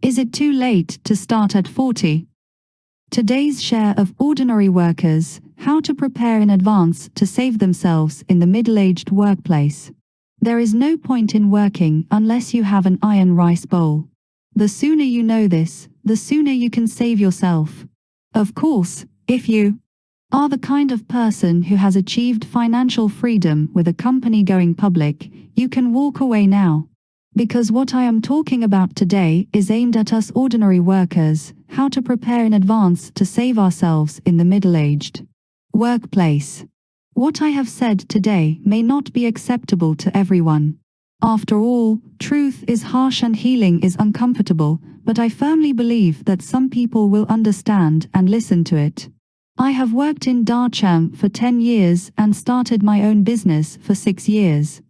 Is it too late to start at 40? Today's share of ordinary workers, how to prepare in advance to save themselves in the middle-aged workplace. There is no point in working unless you have an iron rice bowl. The sooner you know this, the sooner you can save yourself. Of course, if you are the kind of person who has achieved financial freedom with a company going public, you can walk away now. Because what I am talking about today is aimed at us ordinary workers, how to prepare in advance to save ourselves in the middle-aged workplace. What I have said today may not be acceptable to everyone. After all, truth is harsh and healing is uncomfortable, but I firmly believe that some people will understand and listen to it. I have worked in Darcham for 10 years and started my own business for 6 years.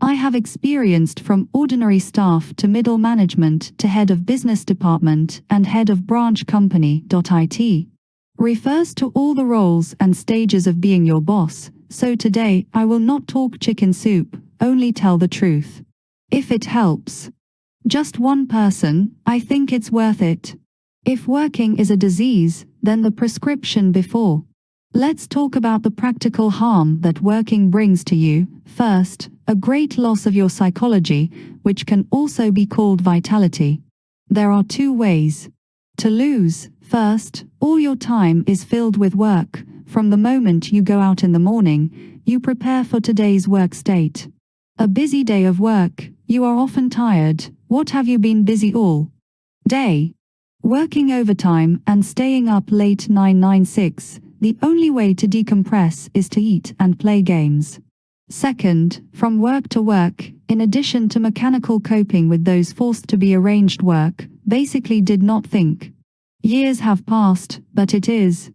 I have experienced from ordinary staff to middle management to head of business department and head of branch company. It refers to all the roles and stages of being your boss, so today I will not talk chicken soup, only tell the truth. If it helps just one person, I think it's worth it. If working is a disease, then the prescription before. Let's talk about the practical harm that working brings to you. First, a great loss of your psychology, which can also be called vitality. There are 2 ways to lose. First, all your time is filled with work. From the moment you go out in the morning, you prepare for today's work state. A busy day of work, you are often tired. What have you been busy all day? Working overtime and staying up late 996. The only way to decompress is to eat and play games. Second, from work to work, in addition to mechanical coping with those forced to be arranged work, basically did not think. Years have passed, but it is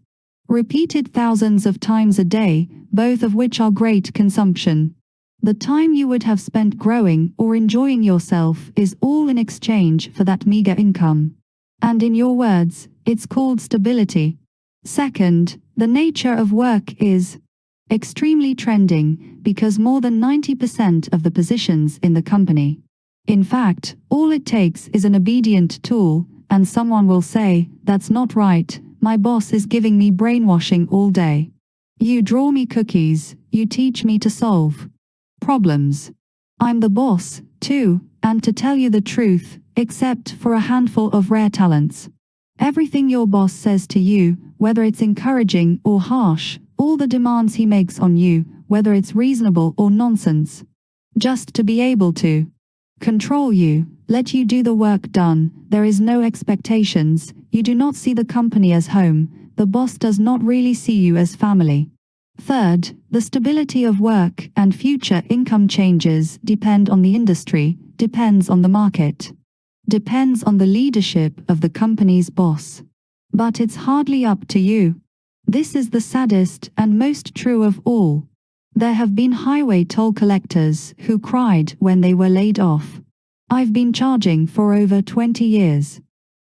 repeated thousands of times a day, both of which are great consumption. The time you would have spent growing or enjoying yourself is all in exchange for that meager income. And in your words, it's called stability. Second, the nature of work is extremely trending because more than 90% of the positions in the company. In fact, all it takes is an obedient tool, and someone will say, "That's not right, my boss is giving me brainwashing all day. You draw me cookies, you teach me to solve problems. I'm the boss, too, and to tell you the truth, except for a handful of rare talents. Everything your boss says to you, whether it's encouraging or harsh, all the demands he makes on you, whether it's reasonable or nonsense, just to be able to control you, let you do the work done. There is no expectations, you do not see the company as home, the boss does not really see you as family. Third, the stability of work and future income changes depend on the industry, depends on the market, depends on the leadership of the company's boss. But it's hardly up to you. This is the saddest and most true of all. There have been highway toll collectors who cried when they were laid off. I've been charging for over 20 years.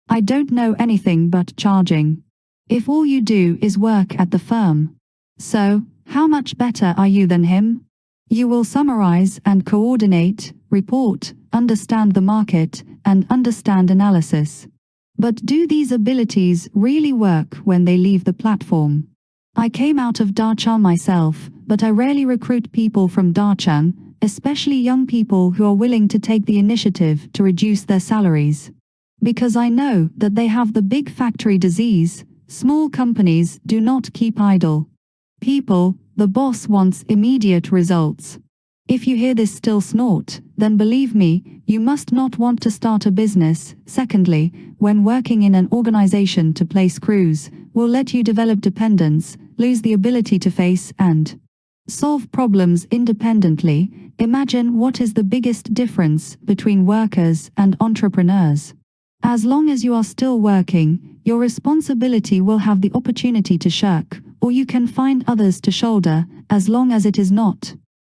I don't know anything but charging. If all you do is work at the firm. So, how much better are you than him? You will summarize and coordinate, report, understand the market, and understand analysis. But do these abilities really work when they leave the platform? I came out of Darcham myself, but I rarely recruit people from Darcham, especially young people who are willing to take the initiative to reduce their salaries. Because I know that they have the big factory disease. Small companies do not keep idle people, the boss wants immediate results. If you hear this still snort, then believe me, you must not want to start a business. Secondly, when working in an organization to place crews, will let you develop dependence, lose the ability to face and solve problems independently. Imagine what is the biggest difference between workers and entrepreneurs. As long as you are still working, your responsibility will have the opportunity to shirk, or you can find others to shoulder, as long as it is not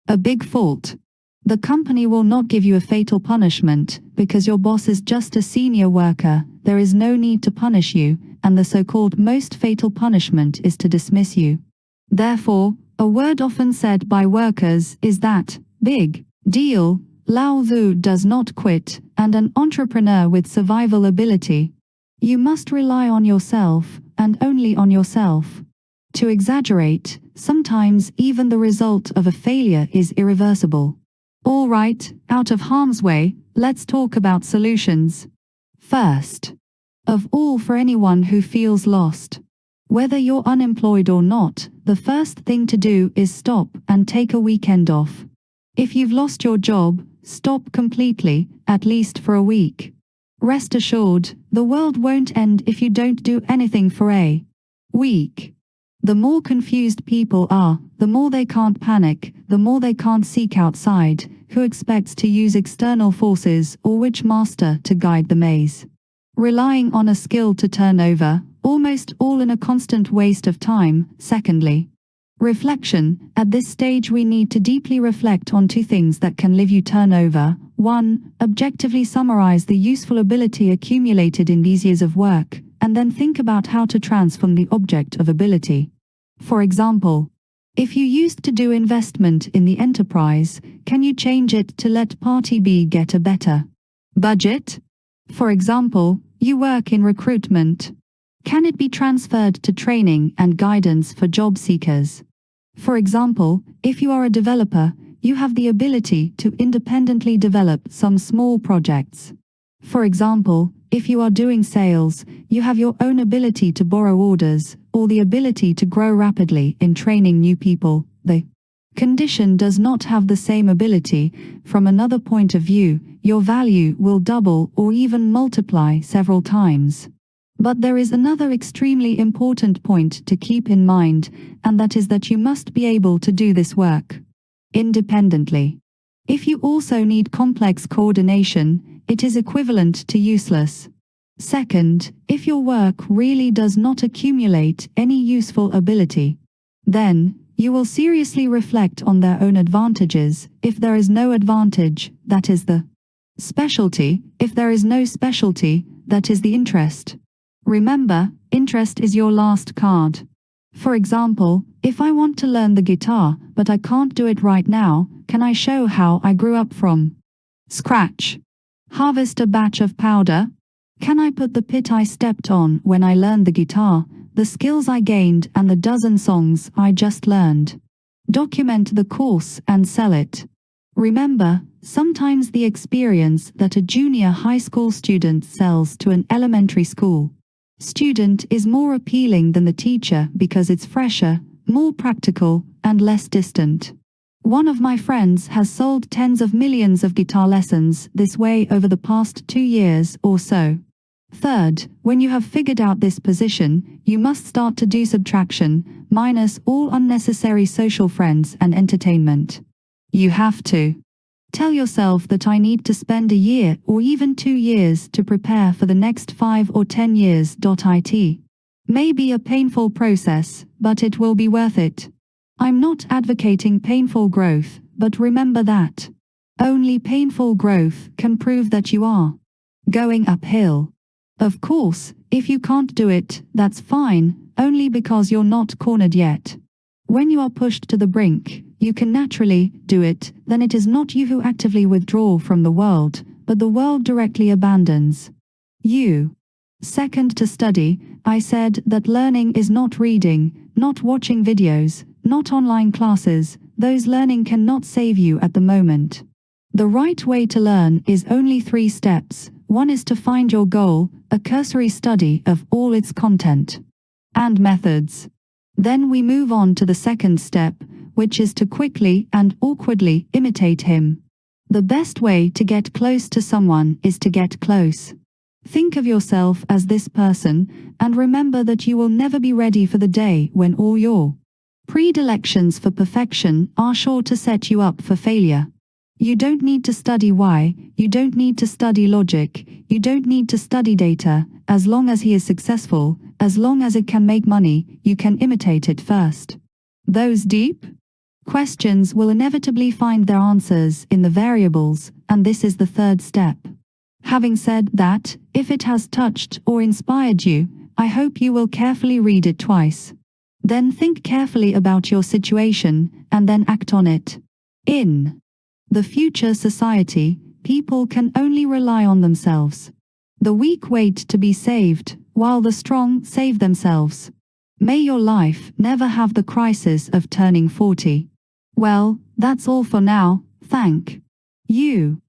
a big fault. The company will not give you a fatal punishment, because your boss is just a senior worker. There is no need to punish you, and the so-called most fatal punishment is to dismiss you. Therefore, a word often said by workers is that big deal. Lao Tzu does not quit, and an entrepreneur with survival ability. You must rely on yourself, and only on yourself. To exaggerate, sometimes even the result of a failure is irreversible. All right, out of harm's way, let's talk about solutions. First of all, for anyone who feels lost, whether you're unemployed or not, the first thing to do is stop and take a weekend off. If you've lost your job, stop completely, at least for a week. Rest assured, the world won't end if you don't do anything for a week. The more confused people are, the more they can't panic, the more they can't seek outside, who expects to use external forces or which master to guide the maze. Relying on a skill to turn over, almost all in a constant waste of time. Secondly, reflection. At this stage we need to deeply reflect on two things that can leave you turnover. 1. Objectively summarize the useful ability accumulated in these years of work, and then think about how to transform the object of ability. For example, if you used to do investment in the enterprise, can you change it to let party B get a better budget? For example, you work in recruitment. Can it be transferred to training and guidance for job seekers? For example, if you are a developer, you have the ability to independently develop some small projects. For example, if you are doing sales, you have your own ability to borrow orders, or the ability to grow rapidly in training new people. The condition does not have the same ability. From another point of view, your value will double or even multiply several times. But there is another extremely important point to keep in mind, and that is that you must be able to do this work independently. If you also need complex coordination, it is equivalent to useless. Second, if your work really does not accumulate any useful ability, then you will seriously reflect on their own advantages. If there is no advantage, that is the specialty. If there is no specialty, that is the interest. Remember, interest is your last card. For example, if I want to learn the guitar, but I can't do it right now, can I show how I grew up from scratch? Harvest a batch of powder? Can I put the pit I stepped on when I learned the guitar, the skills I gained and the dozen songs I just learned? Document the course and sell it. Remember, sometimes the experience that a junior high school student sells to an elementary school student is more appealing than the teacher because it's fresher, more practical, and less distant. One of my friends has sold tens of millions of guitar lessons this way over the past 2 years or so. Third, when you have figured out this position, you must start to do subtraction, minus all unnecessary social friends and entertainment. You have to tell yourself that I need to spend a year or even 2 years to prepare for the next 5 or 10 years. It may be a painful process, but it will be worth it. I'm not advocating painful growth, but remember that only painful growth can prove that you are going uphill. Of course, if you can't do it, that's fine, only because you're not cornered yet. When you are pushed to the brink, you can naturally do it, then it is not you who actively withdraw from the world, but the world directly abandons you. Second, to study, I said that learning is not reading, not watching videos, not online classes. Those learning cannot save you at the moment. The right way to learn is only 3 steps. One is to find your goal, a cursory study of all its content and methods. Then we move on to the second step, which is to quickly and awkwardly imitate him. The best way to get close to someone is to get close. Think of yourself as this person, and remember that you will never be ready for the day when all your predilections for perfection are sure to set you up for failure. You don't need to study why, you don't need to study logic, you don't need to study data. As long as he is successful, as long as it can make money, you can imitate it first. Those deep questions will inevitably find their answers in the variables, and this is the third step. Having said that, if it has touched or inspired you, I hope you will carefully read it twice. Then think carefully about your situation, and then act on it. In The future society, people can only rely on themselves. The weak wait to be saved, while the strong save themselves. May your life never have the crisis of turning 40. Well, that's all for now, thank you.